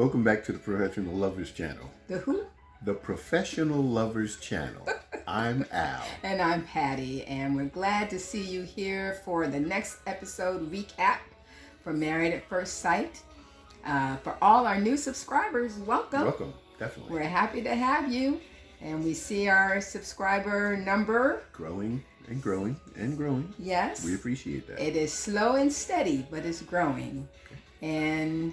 Welcome back to the Professional Lovers Channel. The who? The Professional Lovers Channel. I'm Al. And I'm Patty, and we're glad to see you here for the next episode recap for Married at First Sight. For all our new subscribers, welcome. Welcome, definitely. We're happy to have you, and we see our subscriber number growing and growing and growing. Yes. We appreciate that. It is slow and steady, but it's growing. Okay. And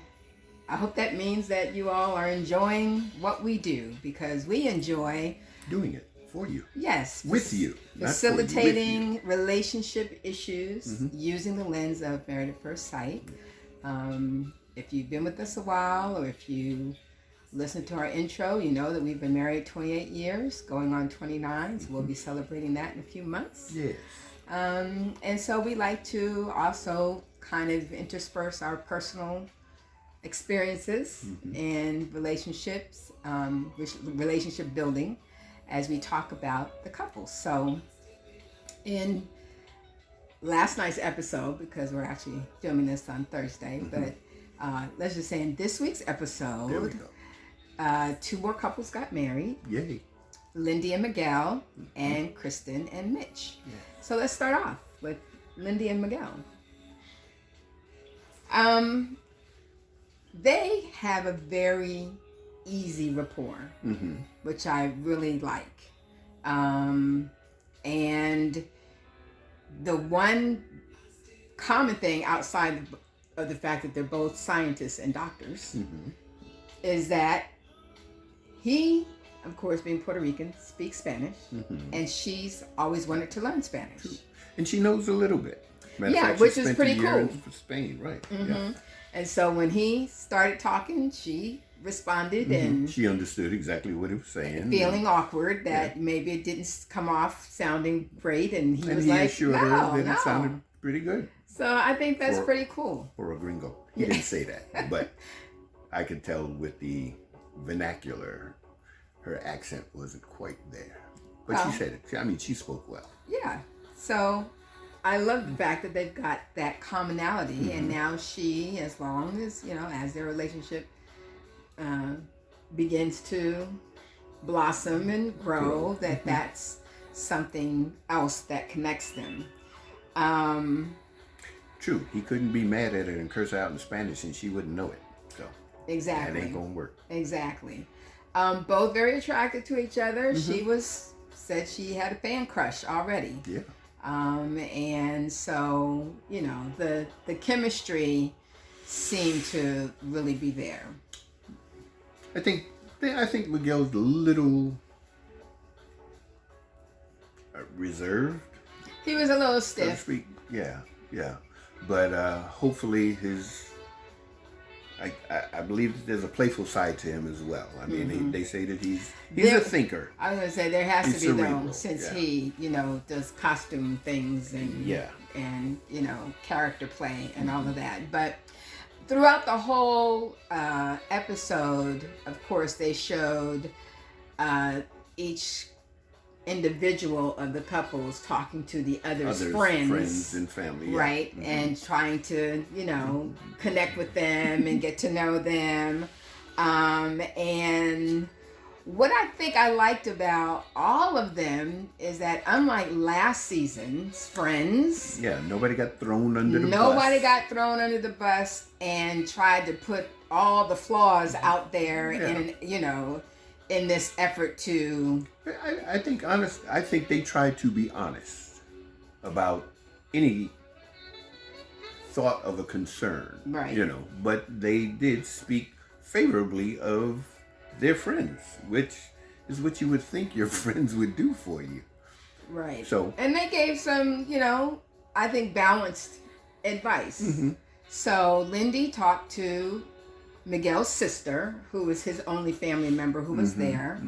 I hope that means that you all are enjoying what we do, because we enjoy doing it for you. Yes. With you. Facilitating with you. Relationship issues using the lens of Married at First Sight. If you've been with us a while, or if you listened to our intro, you know that we've been married 28 years, going on 29, so we'll be celebrating that in a few months. Yes. And so we like to also kind of intersperse our personal experiences and relationships, relationship building, as we talk about the couples. So in last night's episode, because we're actually filming this on Thursday, but let's just say in this week's episode, there we go. 2 more couples got married. Yay. Lindy and Miguel, and Kristen and Mitch. Yeah. So let's start off with Lindy and Miguel. They have a very easy rapport, which I really like. And the one common thing outside of the fact that they're both scientists and doctors is that he, of course, being Puerto Rican, speaks Spanish, and she's always wanted to learn Spanish. True. And she knows a little bit. Matter of fact, which she is spent pretty a year cool. in Spain, right? Yeah. And so when he started talking, she responded, and she understood exactly what he was saying. Feeling awkward that maybe it didn't come off sounding great, and he was like, assured her that it sounded pretty good. So I think that's pretty cool. For a gringo. He didn't say that, but I could tell with the vernacular, her accent wasn't quite there. But she said it. I mean, she spoke well. Yeah. So I love the fact that they've got that commonality, and now she, as long as, as their relationship begins to blossom and grow, that's something else that connects them. True. He couldn't be mad at her and curse out in Spanish, and she wouldn't know it. So exactly, that ain't gonna work. Exactly. Both very attracted to each other. She said she had a fan crush already. Yeah. And so, the chemistry seemed to really be there. I think Miguel's a little reserved. He was a little stiff. So yeah. But hopefully I believe that there's a playful side to him as well. I mean, they say that he's a thinker. I was going to say there has to be cerebral, though, since he, does costume things and character play and all of that. But throughout the whole episode, of course, they showed each individual of the couples talking to the others friends and family, right? And trying to connect with them and get to know them, and what I think I liked about all of them is that, unlike last season's friends, nobody got thrown under the bus. Nobody got thrown under the bus and tried to put all the flaws out there in this effort to... I think they tried to be honest about any thought of a concern. Right. But they did speak favorably of their friends, which is what you would think your friends would do for you. Right. So, and they gave some, I think balanced advice. So Lindy talked to Miguel's sister, who was his only family member who was there.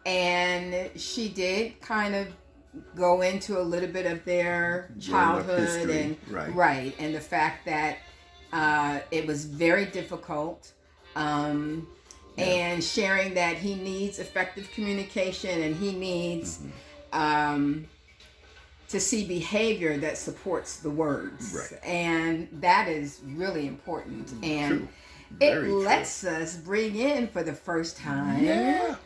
And she did kind of go into a little bit of their childhood and and the fact that it was very difficult, and sharing that he needs effective communication, and he needs to see behavior that supports the words. And that is really important. And it lets us bring in for the first time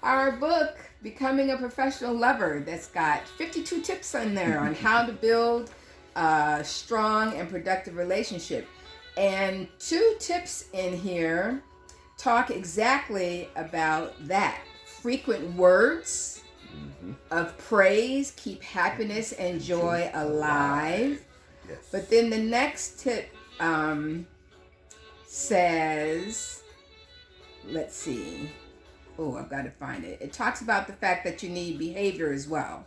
our book, Becoming a Professional Lover, that's got 52 tips in there on how to build a strong and productive relationship. And 2 tips in here talk exactly about that. Frequent words of praise keep happiness and joy alive. Yes. But then the next tip says, let's see. Oh, I've got to find it. It talks about the fact that you need behavior as well.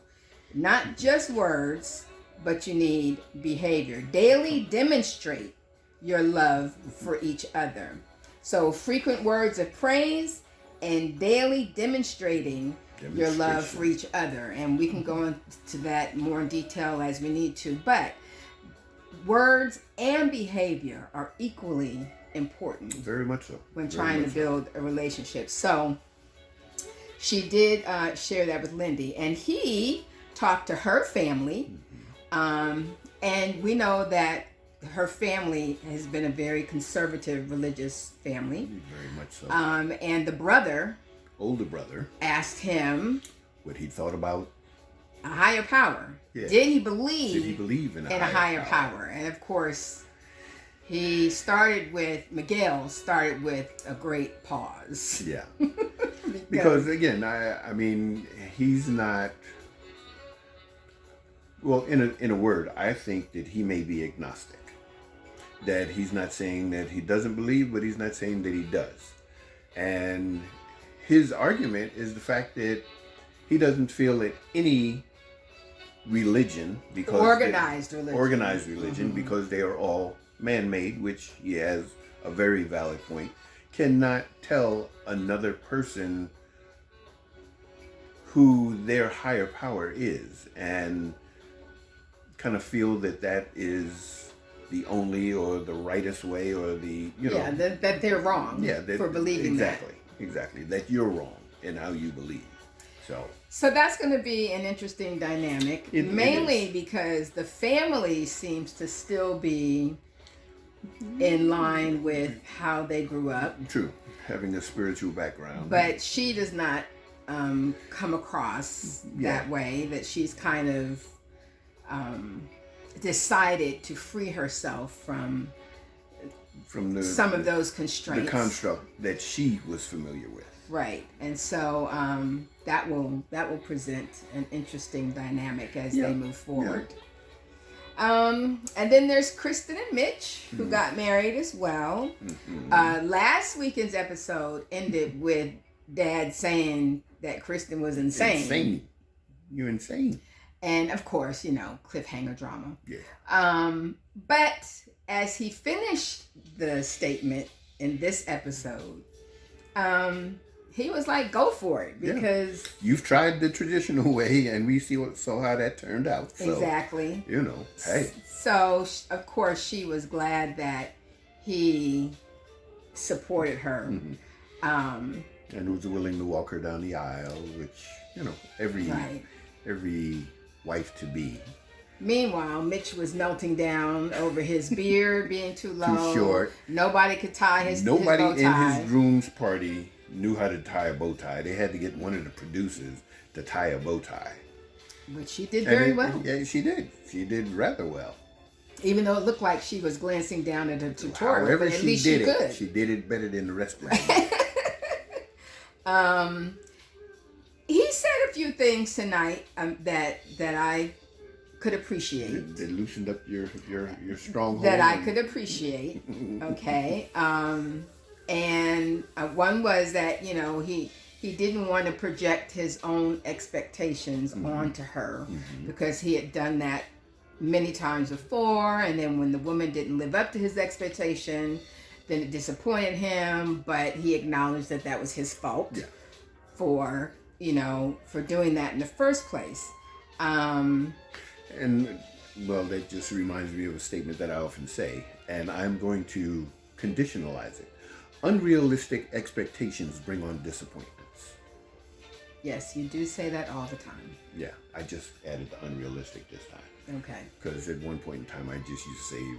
Not just words, but you need behavior. Daily demonstrate your love for each other. So frequent words of praise and daily demonstrating your love for each other. And we can go into that more in detail as we need to. But words and behavior are equally important. Very much so. When trying to build a relationship. So she did share that with Lindy. And he talked to her family. And we know that her family has been a very conservative religious family. Very much so. And the older brother, asked him what he thought about a higher power. Yeah. Did he believe in a higher power? And of course, Miguel started with a great pause. Yeah. Because again, I mean, he's not. Well, in a word, I think that he may be agnostic. That he's not saying that he doesn't believe, but he's not saying that he does. And his argument is the fact that he doesn't feel that any religion, because organized religion, because they are all man-made, which he has a very valid point, cannot tell another person who their higher power is, and kind of feel that is the only or the rightest way, or the that they're wrong for believing exactly that you're wrong in how you believe. So that's going to be an interesting dynamic, mainly because the family seems to still be in line with how they grew up. True, having a spiritual background, but she does not come across that way. That she's kind of decided to free herself from some of those constraints, the construct that she was familiar with. Right, and so that will present an interesting dynamic as they move forward. And then there's Kristen and Mitch, who got married as well. Last weekend's episode ended with Dad saying that Kristen was insane. You're insane. And of course, cliffhanger drama. Yeah. But as he finished the statement in this episode, he was like, "Go for it," because you've tried the traditional way, and we saw how that turned out. So, exactly. Hey. So of course she was glad that he supported her, and was willing to walk her down the aisle, which every wife to be. Meanwhile, Mitch was melting down over his beard being too low. Too short. Nobody could tie his bow tie. Nobody in his groom's party knew how to tie a bow tie. They had to get one of the producers to tie a bow tie. Which she did very well. Yeah, she did. She did rather well. Even though it looked like she was glancing down at her tutorial. However but at least she could. She did it better than the rest of them. He said a few things tonight that I could appreciate. That loosened up your stronghold. That I could appreciate. Okay. And one was that he didn't want to project his own expectations onto her, because he had done that many times before, and then when the woman didn't live up to his expectation, then it disappointed him. But he acknowledged that was his fault for doing that in the first place. And that just reminds me of a statement that I often say, and I'm going to conditionalize it. Unrealistic expectations bring on disappointments. Yes, you do say that all the time. Yeah, I just added the unrealistic this time. Okay. Because at one point in time, I just used to say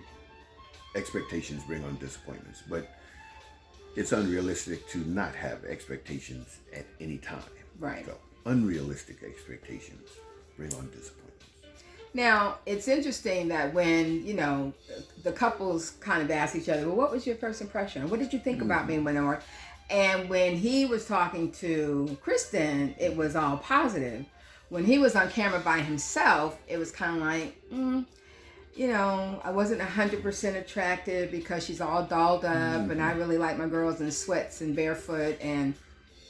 expectations bring on disappointments. But it's unrealistic to not have expectations at any time. Right. So unrealistic expectations bring on disappointments. Now, it's interesting that when, the couples kind of ask each other, well, what was your first impression? What did you think about me when I worked? And when he was talking to Kristen, it was all positive. When he was on camera by himself, it was kind of like, I wasn't 100% attractive because she's all dolled up, and I really like my girls in sweats and barefoot, and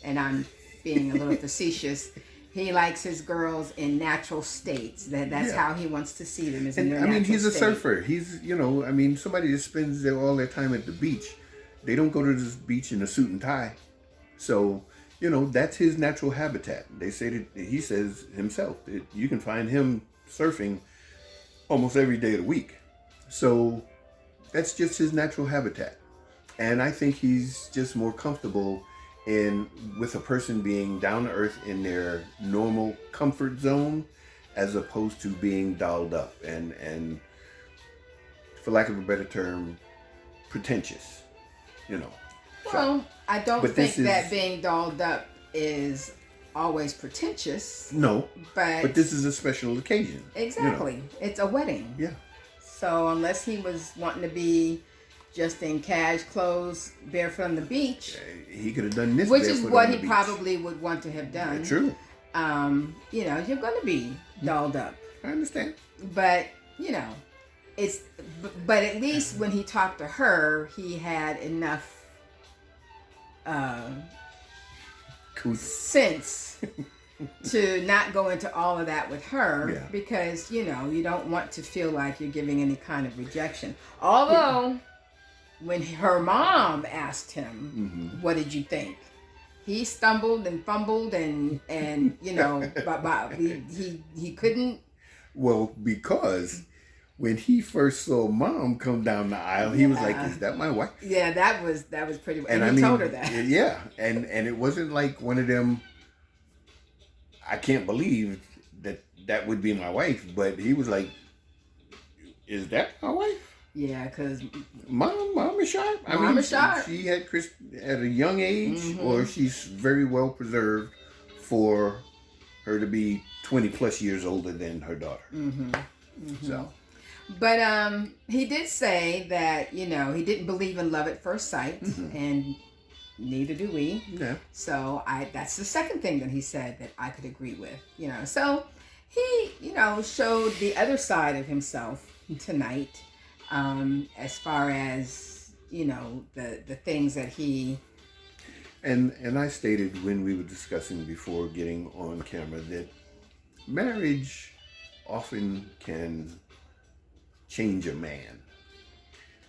I'm being a little facetious. He likes his girls in natural states. That's how he wants to see them, is in their natural he's a state. surfer. He's, somebody that spends all their time at the beach. They don't go to this beach in a suit and tie. So, that's his natural habitat. They say that he says himself that you can find him surfing almost every day of the week. So that's just his natural habitat. And I think he's just more comfortable with a person being down to earth in their normal comfort zone, as opposed to being dolled up and for lack of a better term, pretentious, Well, I don't think that being dolled up is always pretentious. No, but this is a special occasion. Exactly. It's a wedding. Yeah. So unless he was wanting to be just in cash clothes, barefoot on the beach, he could have done this, which is what he probably would want to have done. Yeah, true. You're going to be dolled up. I understand. But but at least when he talked to her, he had enough sense to not go into all of that with her, because you don't want to feel like you're giving any kind of rejection. Although when her mom asked him, what did you think, he stumbled and fumbled and he couldn't. Well, because when he first saw Mom come down the aisle, he was like, "Is that my wife?" Yeah, that was pretty. And he told her that. Yeah, and it wasn't like one of them, I can't believe that would be my wife, but he was like, "Is that my wife?" Yeah, because Mom is sharp. Mom is sharp. She had Chris at a young age, or she's very well preserved for her to be 20 plus years older than her daughter. So. But he did say that, he didn't believe in love at first sight, and neither do we. Yeah. So that's the second thing that he said that I could agree with, So he, showed the other side of himself tonight, as far as, the things that he... And I stated when we were discussing before getting on camera that marriage often can change a man.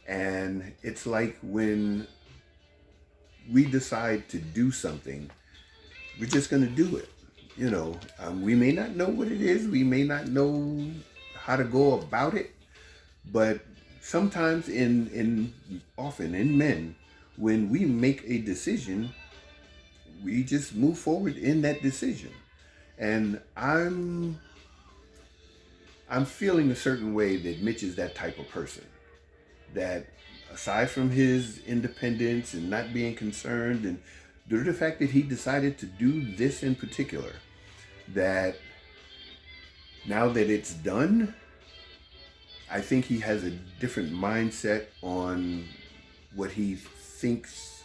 And it's like when we decide to do something, we're just going to do it. We may not know what it is. We may not know how to go about it. But sometimes often in men, when we make a decision, we just move forward in that decision. And I'm feeling a certain way that Mitch is that type of person. That aside from his independence and not being concerned, and due to the fact that he decided to do this in particular, that now that it's done, I think he has a different mindset on what he thinks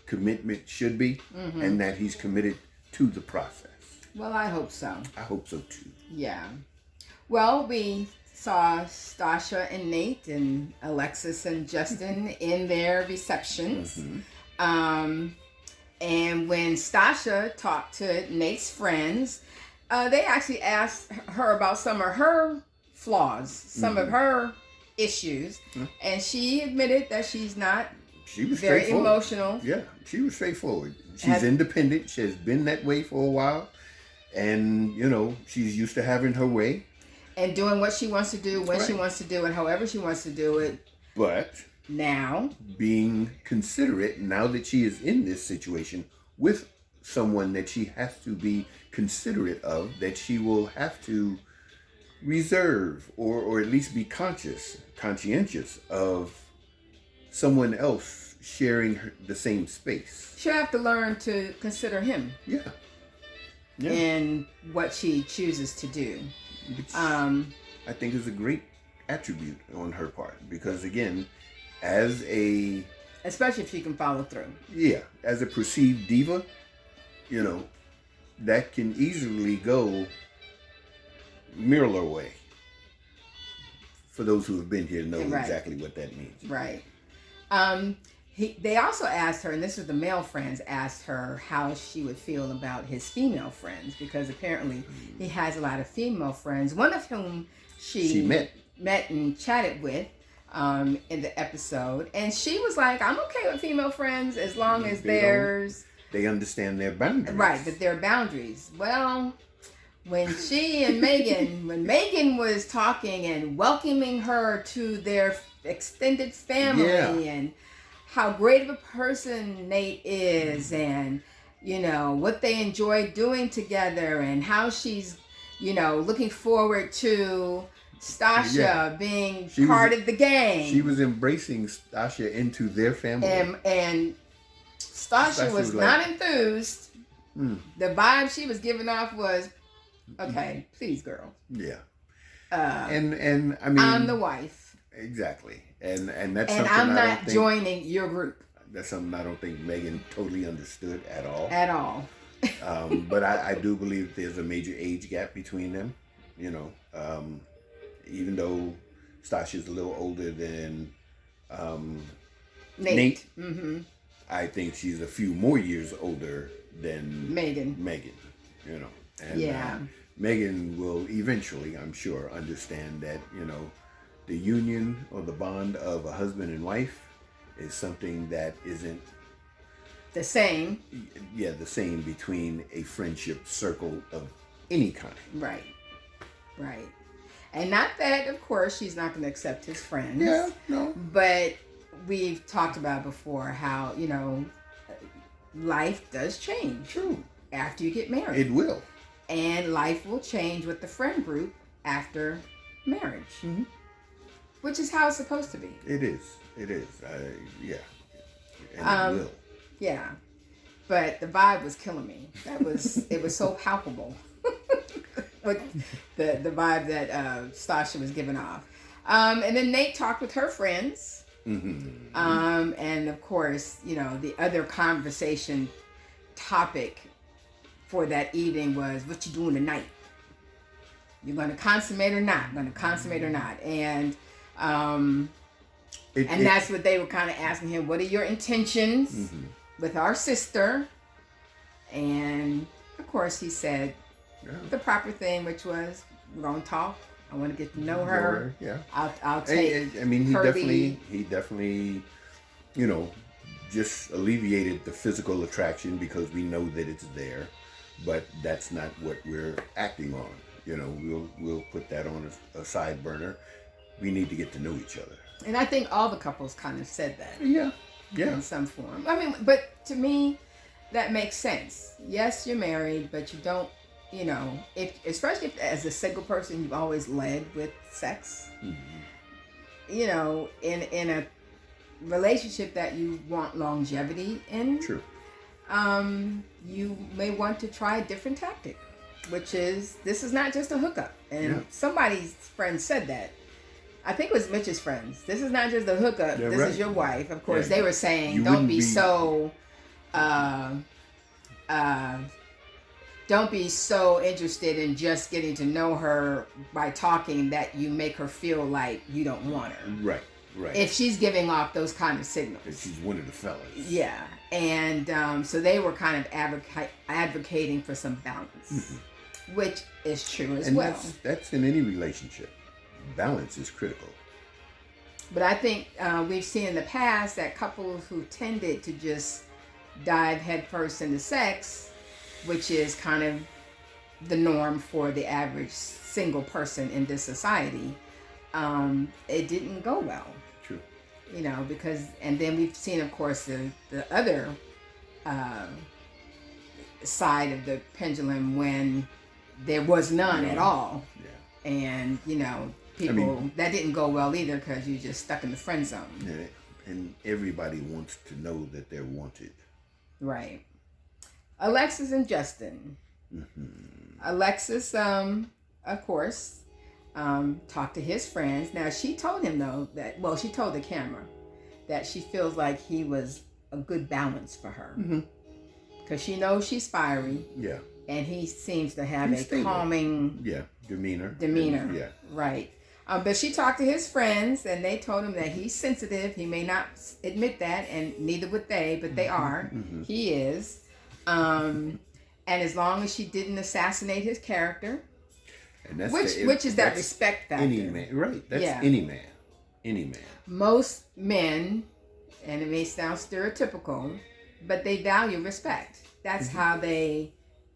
commitment should be, and that he's committed to the process. Well, I hope so. I hope so too. Yeah. Well, we saw Stasha and Nate and Alexis and Justin in their receptions. And when Stasha talked to Nate's friends, they actually asked her about some of her flaws, some of her issues. And she admitted that she was very emotional. Yeah, she was straightforward. She's independent. She has been that way for a while. And, she's used to having her way. And doing what she wants to do, when she wants to do it, however she wants to do it. But now, being considerate, now that she is in this situation with someone that she has to be considerate of, that she will have to reserve or at least be conscientious of someone else sharing the same space. She'll have to learn to consider him. Yeah. Yeah. In what she chooses to do. Which I think is a great attribute on her part, because again, especially if she can follow through. Yeah, as a perceived diva, that can easily go Miller way. For those who have been here know exactly what that means. Right. They also asked her, and this was the male friends, asked her how she would feel about his female friends, because apparently he has a lot of female friends, one of whom she met and chatted with in the episode. And she was like, I'm okay with female friends as long as they understand their boundaries. Right, that there are boundaries. Well, when Megan was talking and welcoming her to their extended family and how great of a person Nate is, and what they enjoy doing together, and how she's looking forward to Stasha being part of the gang. She was embracing Stasha into their family, and Stasha was not enthused. The vibe she was giving off was, okay, please, girl. Yeah. And I mean, I'm the wife. Exactly. And that's and something I'm not joining your group. That's something I don't think Megan totally understood at all. At all. But I do believe there's a major age gap between them. Even though Stasha's a little older than Nate. Mm-hmm. I think she's a few more years older than Megan. And Megan will eventually, I'm sure, understand that, the union or the bond of a husband and wife is something that isn't the same. Yeah, the same between a friendship circle of any kind. Right. And not that, of course, she's not going to accept his friends. Yeah, no. But we've talked about before how, life does change. True. After you get married. It will. And life will change with the friend group after marriage. Mm-hmm. Which is how it's supposed to be. It is. Yeah. And it will. Yeah. But the vibe was killing me. It was so palpable. With the vibe that Stasha was giving off. And then Nate talked with her friends. Mm-hmm. And of course, the other conversation topic for that evening was, what you doing tonight? You're going to consummate or not? And that's what they were kind of asking him. What are your intentions with our sister? And of course he said the proper thing, which was, we're going to talk. I want to get to know her. Yeah. I'll take. He definitely, just alleviated the physical attraction, because we know that it's there, but that's not what we're acting on. We'll put that on a side burner. We need to get to know each other. And I think all the couples kind of said that. Yeah. In some form. I mean, but to me, that makes sense. Yes, you're married, but you don't. Especially if as a single person, you've always led with sex. Mm-hmm. In a relationship that you want longevity in. True. You may want to try a different tactic, which is, this is not just a hookup. And somebody's friend said that. I think it was Mitch's friends. This is not just a hookup. Yeah, this is your wife. Of course, they were saying, don't be so interested in just getting to know her by talking that you make her feel like you don't want her. Right. If she's giving off those kind of signals. If she's one of the fellas. Yeah. And so they were kind of advocating for some balance, which is true as well. And that's in any relationship. Balance is critical. But I think we've seen in the past that couples who tended to just dive headfirst into sex, which is kind of the norm for the average single person in this society, it didn't go well. True. Because, and then we've seen, of course, the other side of the pendulum when there was none at all. Yeah. And, people, that didn't go well either, because you're just stuck in the friend zone. Yeah. and everybody wants to know that they're wanted. Right. Alexis and Justin. Alexis, of course, talked to his friends. Now, she told him, though, that, well, she told the camera that she feels like he was a good balance for her. Because she knows she's fiery. Yeah. And he seems to have He's a stable. calming demeanor. Yeah. Right. But she talked to his friends, and they told him that he's sensitive. He may not admit that, and neither would they, but they are. He is. And as long as she didn't assassinate his character, and that's which is that respect factor. Any man, right? That's any man. Any man. Most men, and it may sound stereotypical, but they value respect. That's how they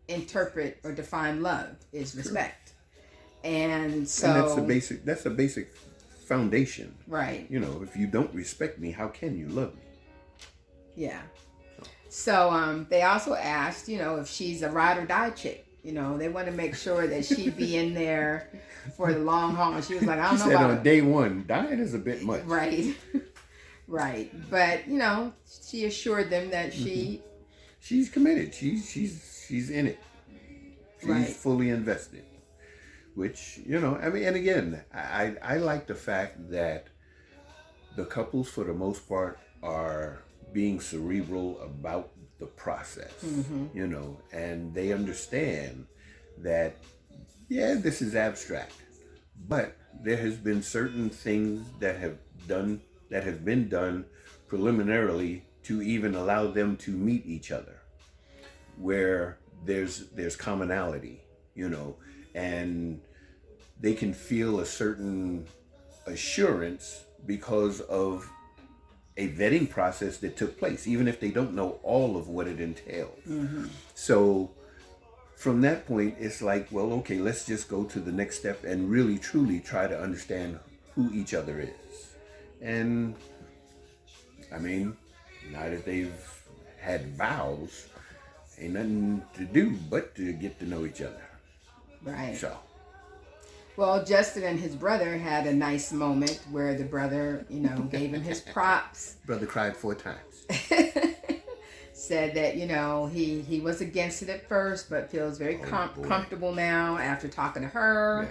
interpret or define love, is respect. And so, and that's a basic foundation. Right. You know, if you don't respect me, how can you love me? Yeah. So they also asked, you know, if she's a ride or die chick. You know, they want to make sure that she be in there for the long haul. And she was like, I don't know about on day one, dying is a bit much. Right. Right. But, you know, she assured them that she's committed. She's in it. She's fully invested. Which, you know, I mean, and again, I like the fact that the couples, for the most part, are being cerebral about the process, you know, and they understand that, yeah, this is abstract, but there has been certain things that have been done preliminarily to even allow them to meet each other, where there's commonality, you know, and they can feel a certain assurance because of a vetting process that took place, even if they don't know all of what it entailed. So from that point, it's like, well, okay, let's just go to the next step and really truly try to understand who each other is. And I mean, now that they've had vows, ain't nothing to do but to get to know each other. Right. So. Well, Justin and his brother had a nice moment where the brother, you know, gave him his props. Brother cried 4 times. Said that, you know, he was against it at first, but feels very comfortable now after talking to her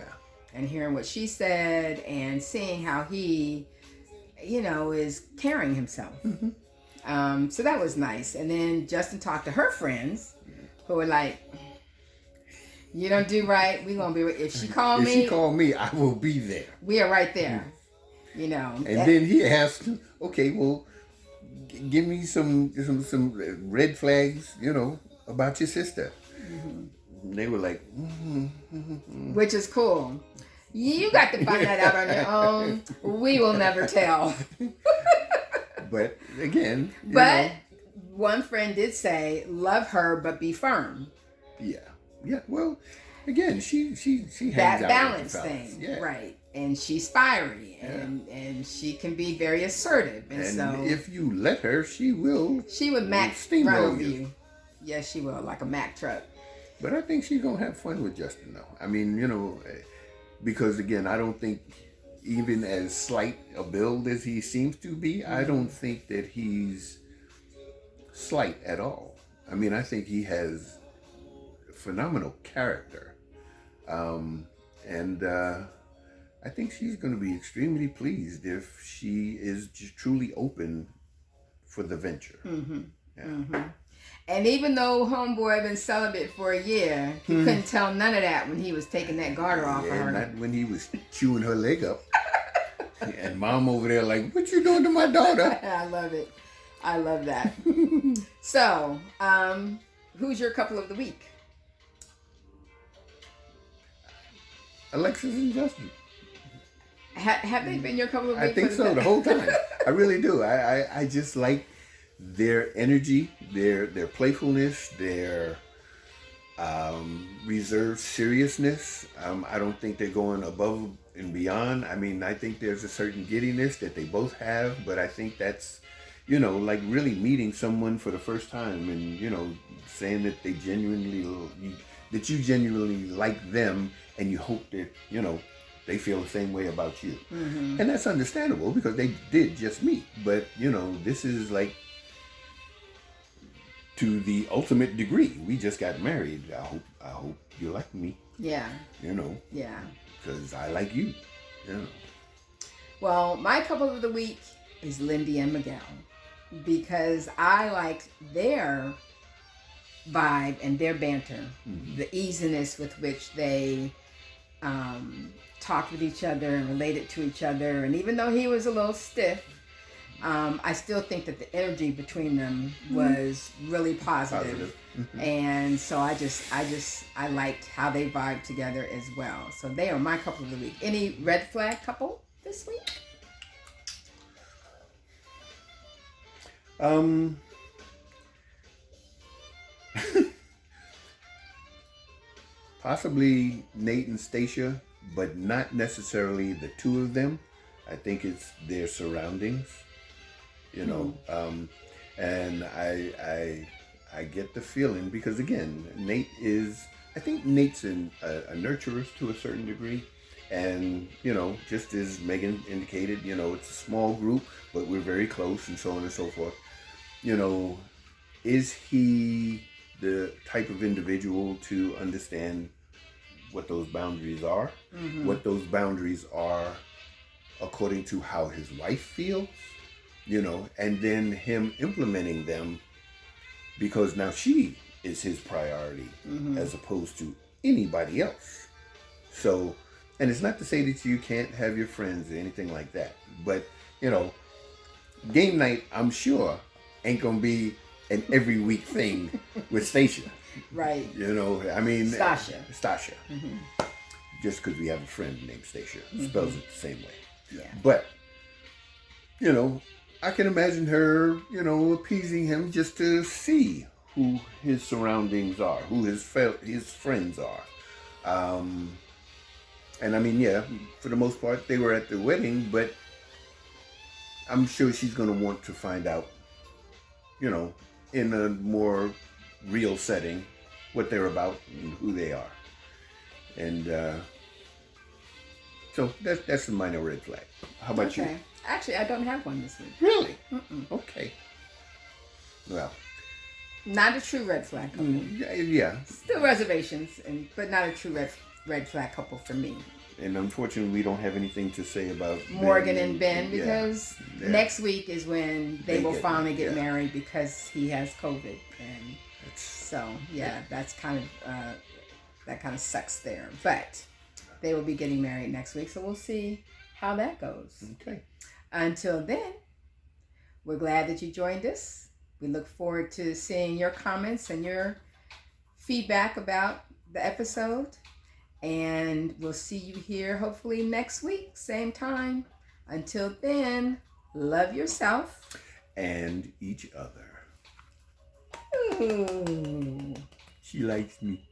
and hearing what she said and seeing how he, you know, is carrying himself. So that was nice. And then Justin talked to her friends who were like, you don't do right, we gonna be. If she call me, I will be there. We are right there, you know. And then he asked, okay, well, give me some red flags, you know, about your sister. And they were like, which is cool. You got to find that out on your own. We will never tell. But again, you but know, one friend did say, love her, but be firm. Yeah, well, again, she hangs that out balance with the fellas. thing, right? And she's fiery, and she can be very assertive, and so if you let her, she would Mac steamroll run over you. Yes, she will, like a Mack truck. But I think she's gonna have fun with Justin, though. I mean, you know, because again, I don't think, even as slight a build as he seems to be, I don't think that he's slight at all. I mean, I think he has phenomenal character, and I think she's going to be extremely pleased if she is just truly open for the venture. And even though homeboy been celibate for a year, he couldn't tell none of that when he was taking that garter off of her. Not when he was chewing her leg up. And mom over there like, what you doing to my daughter? I love it. I love that. So, who's your couple of the week? Alexis and Justin. Have they been your couple of the week? I think so, the whole time. I really do. I just like their energy, their playfulness, their reserved seriousness. I don't think they're going above and beyond. I mean, I think there's a certain giddiness that they both have, but I think that's, you know, like really meeting someone for the first time and, you know, saying that they genuinely, that you genuinely like them and you hope that, you know, they feel the same way about you. Mm-hmm. And that's understandable because they did just meet. But, this is like to the ultimate degree. We just got married. I hope you like me. Yeah. Yeah. Because I like you. Well, my couple of the week is Lindy and Miguel, because I liked their vibe and their banter, the easiness with which they talked with each other and related to each other. And even though he was a little stiff, I still think that the energy between them was really positive. And so I liked how they vibed together as well. So they are my couple of the week. Any red flag couple this week? Possibly Nate and Stacia, but not necessarily the two of them. I think it's their surroundings, and I get the feeling because again, I think Nate's a nurturer to a certain degree. And, just as Megan indicated, it's a small group, but we're very close and so on and so forth. Is he the type of individual to understand what those boundaries are? What those boundaries are according to how his wife feels, and then him implementing them because now she is his priority as opposed to anybody else. So, and it's not to say that you can't have your friends or anything like that. But, game night, I'm sure, ain't going to be an every week thing with Stacia. Right. Stacia. Just because we have a friend named Stacia. Spells it the same way. Yeah. But, I can imagine her, appeasing him just to see who his surroundings are, who his friends are. And for the most part, they were at the wedding, but I'm sure she's going to want to find out, in a more real setting, what they're about and who they are. And so that's a minor red flag. How about you? Actually, I don't have one this week. Really? Okay. Well. Not a true red flag couple. Yeah. Still reservations, but not a true red flag couple for me. And unfortunately, we don't have anything to say about Morgan and Ben because next week is when they will finally get married because he has COVID, and so that's kind of that kind of sucks there. But they will be getting married next week, so we'll see how that goes. Okay. Until then, we're glad that you joined us. We look forward to seeing your comments and your feedback about the episode. And we'll see you here hopefully next week, same time. Until then, love yourself. And each other. Ooh. She likes me.